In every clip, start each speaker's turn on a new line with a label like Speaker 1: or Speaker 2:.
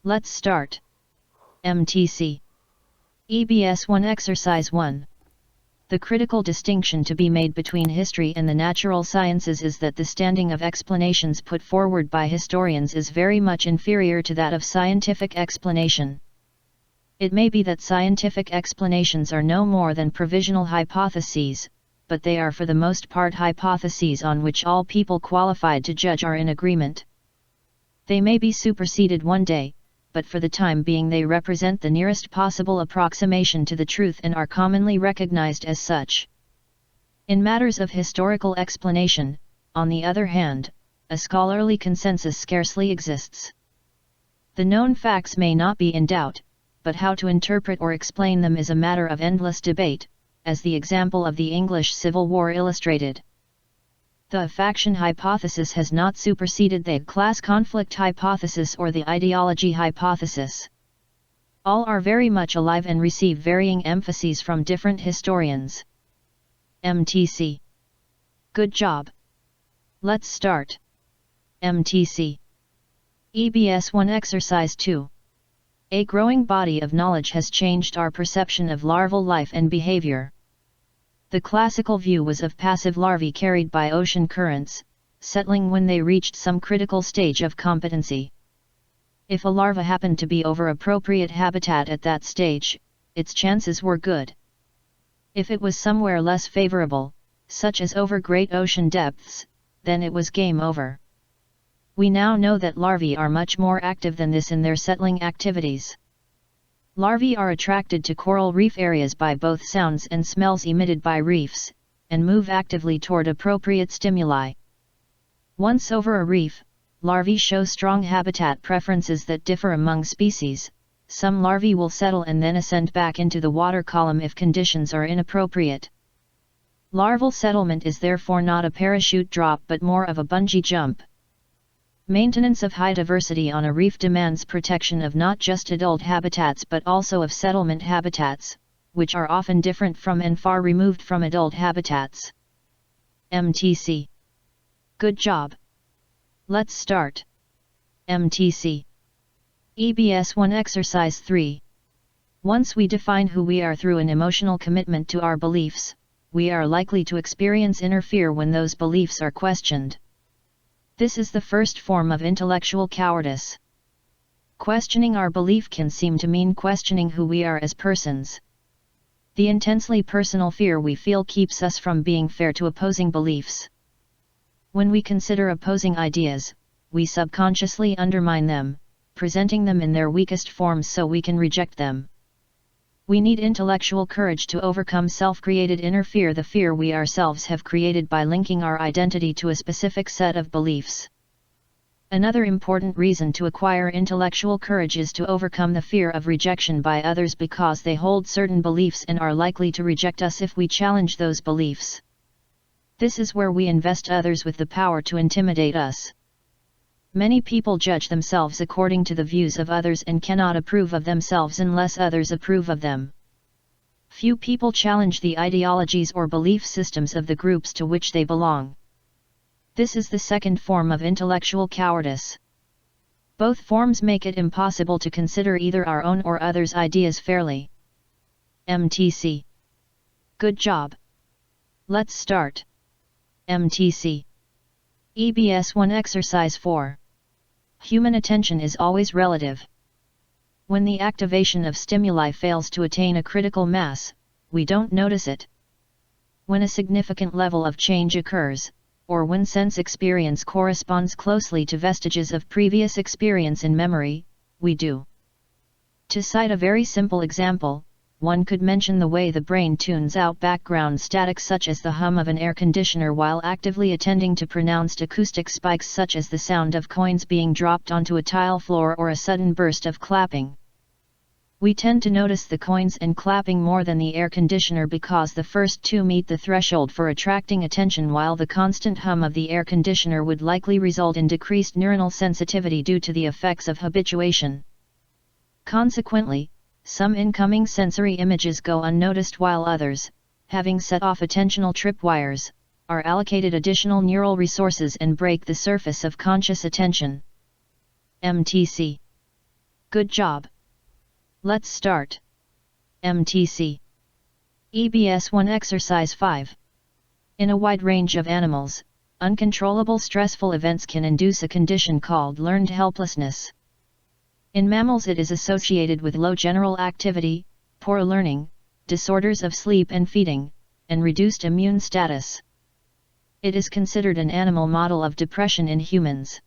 Speaker 1: Let's start. MTC. EBS 1 Exercise 1. The critical distinction to be made between history and the natural sciences is that the standing of explanations put forward by historians is very much inferior to that of scientific explanation. It may be that scientific explanations are no more than provisional hypotheses, but they are for the most part hypotheses on which all people qualified to judge are in agreement. They may be superseded one day, but for the time being they represent the nearest possible approximation to the truth and are commonly recognized as such. In matters of historical explanation, on the other hand, a scholarly consensus scarcely exists. The known facts may not be in doubt, but how to interpret or explain them is a matter of endless debate, as the example of the English Civil War illustrated. The faction hypothesis has not superseded the class conflict hypothesis or the ideology hypothesis. All are very much alive and receive varying emphases from different historians. MTC. Good job. Let's start. MTC. EBS 1 Exercise 2. A growing body of knowledge has changed our perception of larval life and behavior. The classical view was of passive larvae carried by ocean currents, settling when they reached some critical stage of competency. If a larva happened to be over appropriate habitat at that stage, its chances were good. If it was somewhere less favorable, such as over great ocean depths, then it was game over. We now know that larvae are much more active than this in their settling activities. Larvae are attracted to coral reef areas by both sounds and smells emitted by reefs, and move actively toward appropriate stimuli. Once over a reef, larvae show strong habitat preferences that differ among species. Some larvae will settle and then ascend back into the water column if conditions are inappropriate. Larval settlement is therefore not a parachute drop but more of a bungee jump. Maintenance of high diversity on a reef demands protection of not just adult habitats but also of settlement habitats, which are often different from and far removed from adult habitats. MTC. Good job. Let's start. MTC. EBS 1 Exercise 3. Once we define who we are through an emotional commitment to our beliefs, we are likely to experience inner fear when those beliefs are questioned. This is the first form of intellectual cowardice. Questioning our belief can seem to mean questioning who we are as persons. The intensely personal fear we feel keeps us from being fair to opposing beliefs. When we consider opposing ideas, we subconsciously undermine them, presenting them in their weakest forms so we can reject them. We need intellectual courage to overcome self-created inner fear, the fear we ourselves have created by linking our identity to a specific set of beliefs. Another important reason to acquire intellectual courage is to overcome the fear of rejection by others because they hold certain beliefs and are likely to reject us if we challenge those beliefs. This is where we invest others with the power to intimidate us. Many people judge themselves according to the views of others and cannot approve of themselves unless others approve of them. Few people challenge the ideologies or belief systems of the groups to which they belong. This is the second form of intellectual cowardice. Both forms make it impossible to consider either our own or others' ideas fairly. MTC. Good job. Let's start. MTC. EBS 1 Exercise 4. Human attention is always relative. When the activation of stimuli fails to attain a critical mass, we don't notice it. When a significant level of change occurs, or when sense experience corresponds closely to vestiges of previous experience in memory, we do. To cite a very simple example, one could mention the way the brain tunes out background static such as the hum of an air conditioner while actively attending to pronounced acoustic spikes such as the sound of coins being dropped onto a tile floor or a sudden burst of clapping. We tend to notice the coins and clapping more than the air conditioner because the first two meet the threshold for attracting attention, while the constant hum of the air conditioner would likely result in decreased neuronal sensitivity due to the effects of habituation. Consequently, some incoming sensory images go unnoticed while others, having set off attentional tripwires, are allocated additional neural resources and break the surface of conscious attention. MTC. Good job. Let's start. MTC. EBS1 Exercise 5. In a wide range of animals, uncontrollable stressful events can induce a condition called learned helplessness. In mammals it is associated with low general activity, poor learning, disorders of sleep and feeding, and reduced immune status. It is considered an animal model of depression in humans.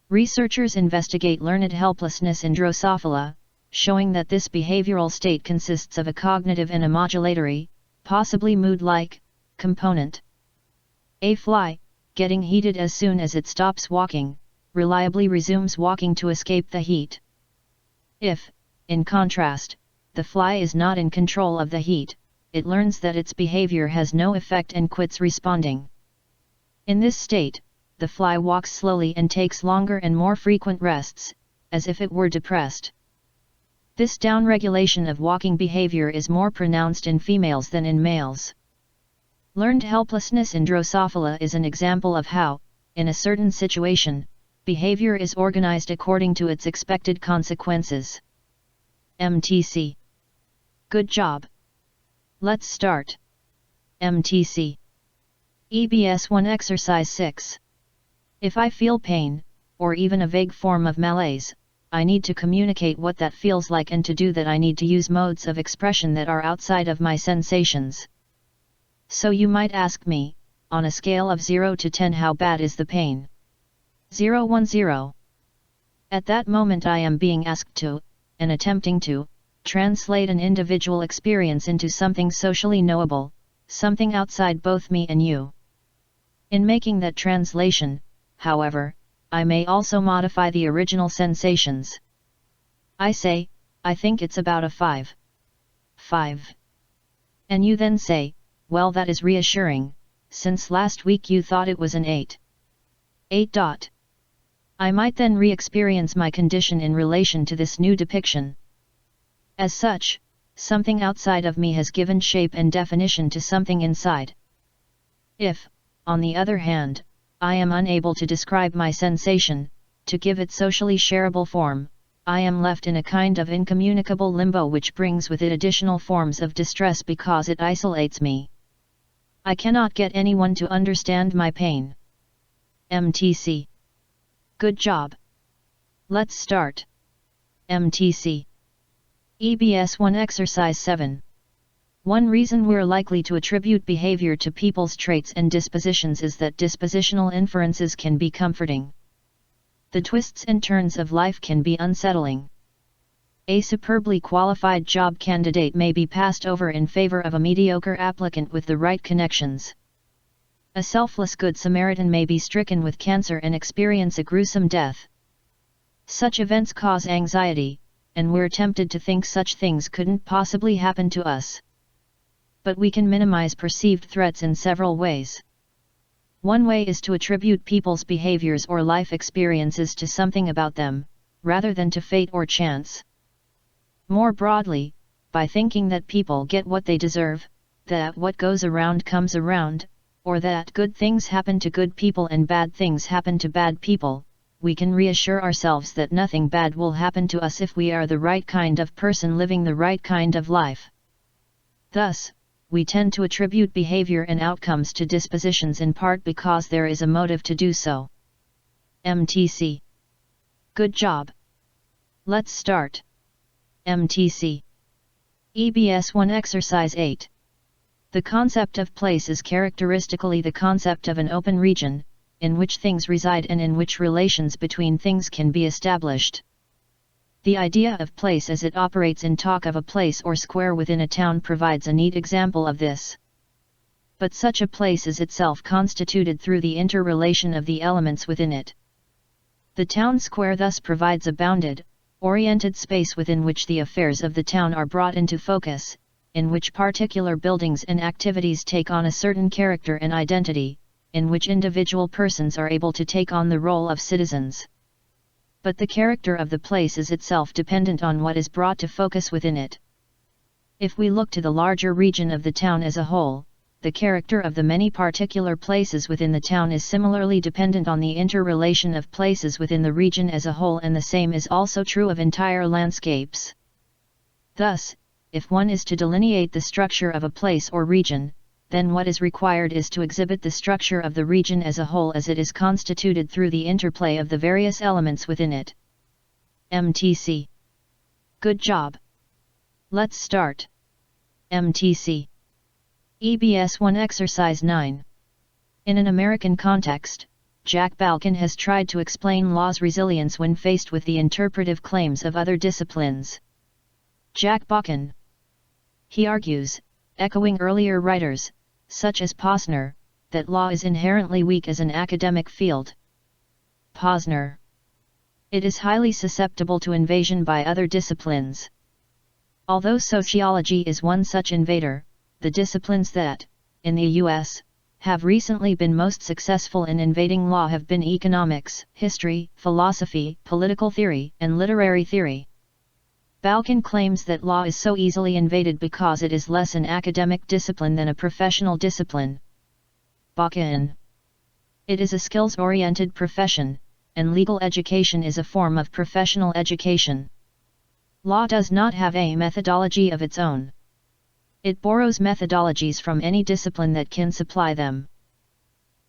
Speaker 1: Researchers investigate learned helplessness in Drosophila, showing that this behavioral state consists of a cognitive and a modulatory, possibly mood-like, component. A fly, getting heated as soon as it stops walking, reliably resumes walking to escape the heat. If, in contrast, the fly is not in control of the heat, it learns that its behavior has no effect and quits responding. In this state, the fly walks slowly and takes longer and more frequent rests, as if it were depressed. This downregulation of walking behavior is more pronounced in females than in males. Learned helplessness in Drosophila is an example of how, in a certain situation, behavior is organized according to its expected consequences. MTC. Good job. Let's start. MTC. EBS1 Exercise 6. If I feel pain, or even a vague form of malaise, I need to communicate what that feels like, and to do that I need to use modes of expression that are outside of my sensations. So you might ask me, on a scale of 0 to 10, how bad is the pain? 0 1 0. At that moment I am being asked to, and attempting to, translate an individual experience into something socially knowable, something outside both me and you. In making that translation, however, I may also modify the original sensations. I say, I think it's about a 5. 5. And you then say, well, that is reassuring, since last week you thought it was an 8. 8. I might then re-experience my condition in relation to this new depiction. As such, something outside of me has given shape and definition to something inside. If, on the other hand, I am unable to describe my sensation, to give it socially shareable form, I am left in a kind of incommunicable limbo which brings with it additional forms of distress because it isolates me. I cannot get anyone to understand my pain. MTC. Good job. Let's start. MTC. EBS1 Exercise 7. One reason we're likely to attribute behavior to people's traits and dispositions is that dispositional inferences can be comforting. The twists and turns of life can be unsettling. A superbly qualified job candidate may be passed over in favor of a mediocre applicant with the right connections. A selfless Good Samaritan may be stricken with cancer and experience a gruesome death. Such events cause anxiety, and we're tempted to think such things couldn't possibly happen to us. But we can minimize perceived threats in several ways. One way is to attribute people's behaviors or life experiences to something about them, rather than to fate or chance. More broadly, by thinking that people get what they deserve, that what goes around comes around, or that good things happen to good people and bad things happen to bad people, we can reassure ourselves that nothing bad will happen to us if we are the right kind of person living the right kind of life. Thus, we tend to attribute behavior and outcomes to dispositions in part because there is a motive to do so. MTC. Good job. Let's start. MTC. EBS1 Exercise 8. The concept of place is characteristically the concept of an open region, in which things reside and in which relations between things can be established. The idea of place as it operates in talk of a place or square within a town provides a neat example of this. But such a place is itself constituted through the interrelation of the elements within it. The town square thus provides a bounded, oriented space within which the affairs of the town are brought into focus, in which particular buildings and activities take on a certain character and identity, in which individual persons are able to take on the role of citizens. But the character of the place is itself dependent on what is brought to focus within it. If we look to the larger region of the town as a whole, the character of the many particular places within the town is similarly dependent on the interrelation of places within the region as a whole, and the same is also true of entire landscapes. Thus, if one is to delineate the structure of a place or region, then what is required is to exhibit the structure of the region as a whole as it is constituted through the interplay of the various elements within it. MTC. Good job. Let's start. MTC. EBS 1 Exercise 9. In an American context, Jack Balkin has tried to explain law's resilience when faced with the interpretive claims of other disciplines. Jack Balkin. He argues, echoing earlier writers, such as Posner, that law is inherently weak as an academic field. Posner. It is highly susceptible to invasion by other disciplines. Although sociology is one such invader, the disciplines that, in the U.S., have recently been most successful in invading law have been economics, history, philosophy, political theory, and literary theory. Balkin claims that law is so easily invaded because it is less an academic discipline than a professional discipline. Balkin. It is a skills-oriented profession, and legal education is a form of professional education. Law does not have a methodology of its own. It borrows methodologies from any discipline that can supply them.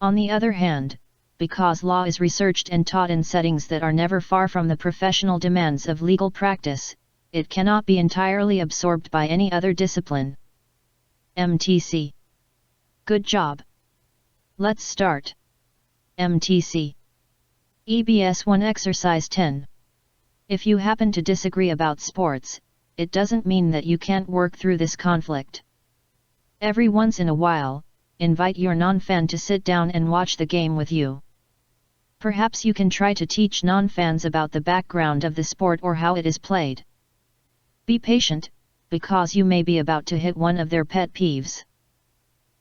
Speaker 1: On the other hand, because law is researched and taught in settings that are never far from the professional demands of legal practice, it cannot be entirely absorbed by any other discipline. MTC. Good job. Let's start. MTC. EBS 1 Exercise 10. If you happen to disagree about sports, it doesn't mean that you can't work through this conflict. Every once in a while, invite your non-fan to sit down and watch the game with you. Perhaps you can try to teach non-fans about the background of the sport or how it is played. Be patient, because you may be about to hit one of their pet peeves.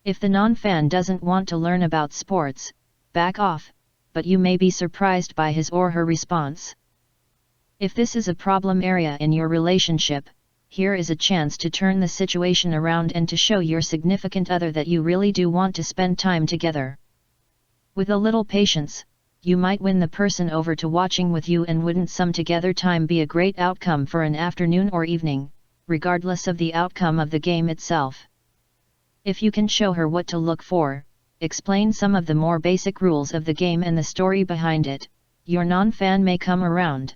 Speaker 1: If the non-fan doesn't want to learn about sports, back off, but you may be surprised by his or her response. If this is a problem area in your relationship, here is a chance to turn the situation around and to show your significant other that you really do want to spend time together. With a little patience, you might win the person over to watching with you, and wouldn't some together time be a great outcome for an afternoon or evening, regardless of the outcome of the game itself? If you can show her what to look for, explain some of the more basic rules of the game and the story behind it, your non-fan may come around.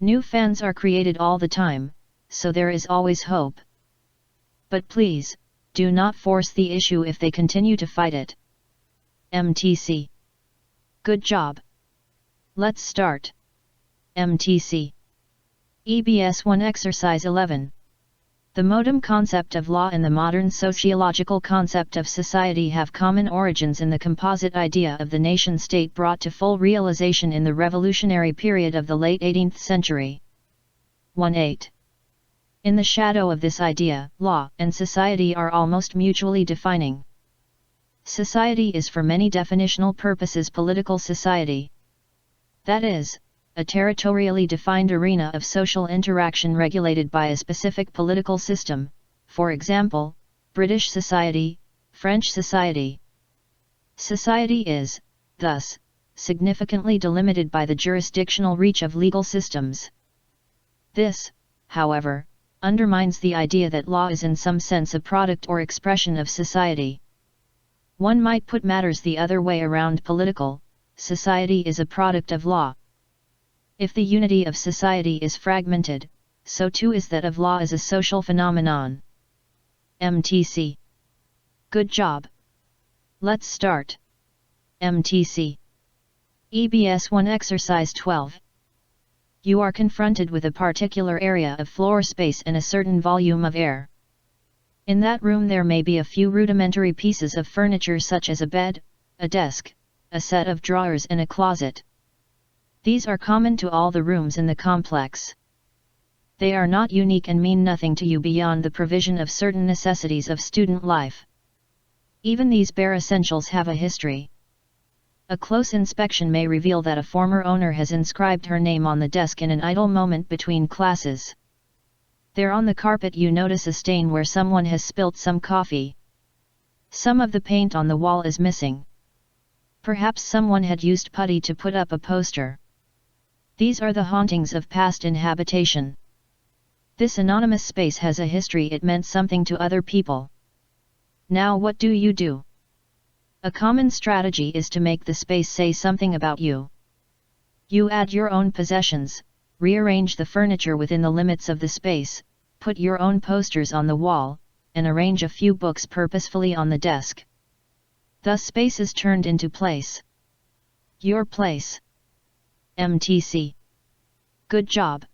Speaker 1: New fans are created all the time, so there is always hope. But please, do not force the issue if they continue to fight it. MTC. Good job. Let's start. MTC. EBS 1 Exercise 11. The modem concept of law and the modern sociological concept of society have common origins in the composite idea of the nation-state brought to full realization in the revolutionary period of the late 18th century. 1.8. In the shadow of this idea, law and society are almost mutually defining. Society is for many definitional purposes political society. That is, a territorially defined arena of social interaction regulated by a specific political system, for example, British society, French society. Society is, thus, significantly delimited by the jurisdictional reach of legal systems. This, however, undermines the idea that law is in some sense a product or expression of society. One might put matters the other way around: political society is a product of law. If the unity of society is fragmented, so too is that of law as a social phenomenon. MTC. Good job. Let's start. MTC. EBS 1 Exercise 12. You are confronted with a particular area of floor space and a certain volume of air. In that room there may be a few rudimentary pieces of furniture such as a bed, a desk, a set of drawers and a closet. These are common to all the rooms in the complex. They are not unique and mean nothing to you beyond the provision of certain necessities of student life. Even these bare essentials have a history. A close inspection may reveal that a former owner has inscribed her name on the desk in an idle moment between classes. There on the carpet you notice a stain where someone has spilt some coffee. Some of the paint on the wall is missing. Perhaps someone had used putty to put up a poster. These are the hauntings of past inhabitation. This anonymous space has a history. It meant something to other people. Now what do you do? A common strategy is to make the space say something about you. You add your own possessions, rearrange the furniture within the limits of the space, put your own posters on the wall, and arrange a few books purposefully on the desk. Thus space is turned into place. Your place. MTC. Good job.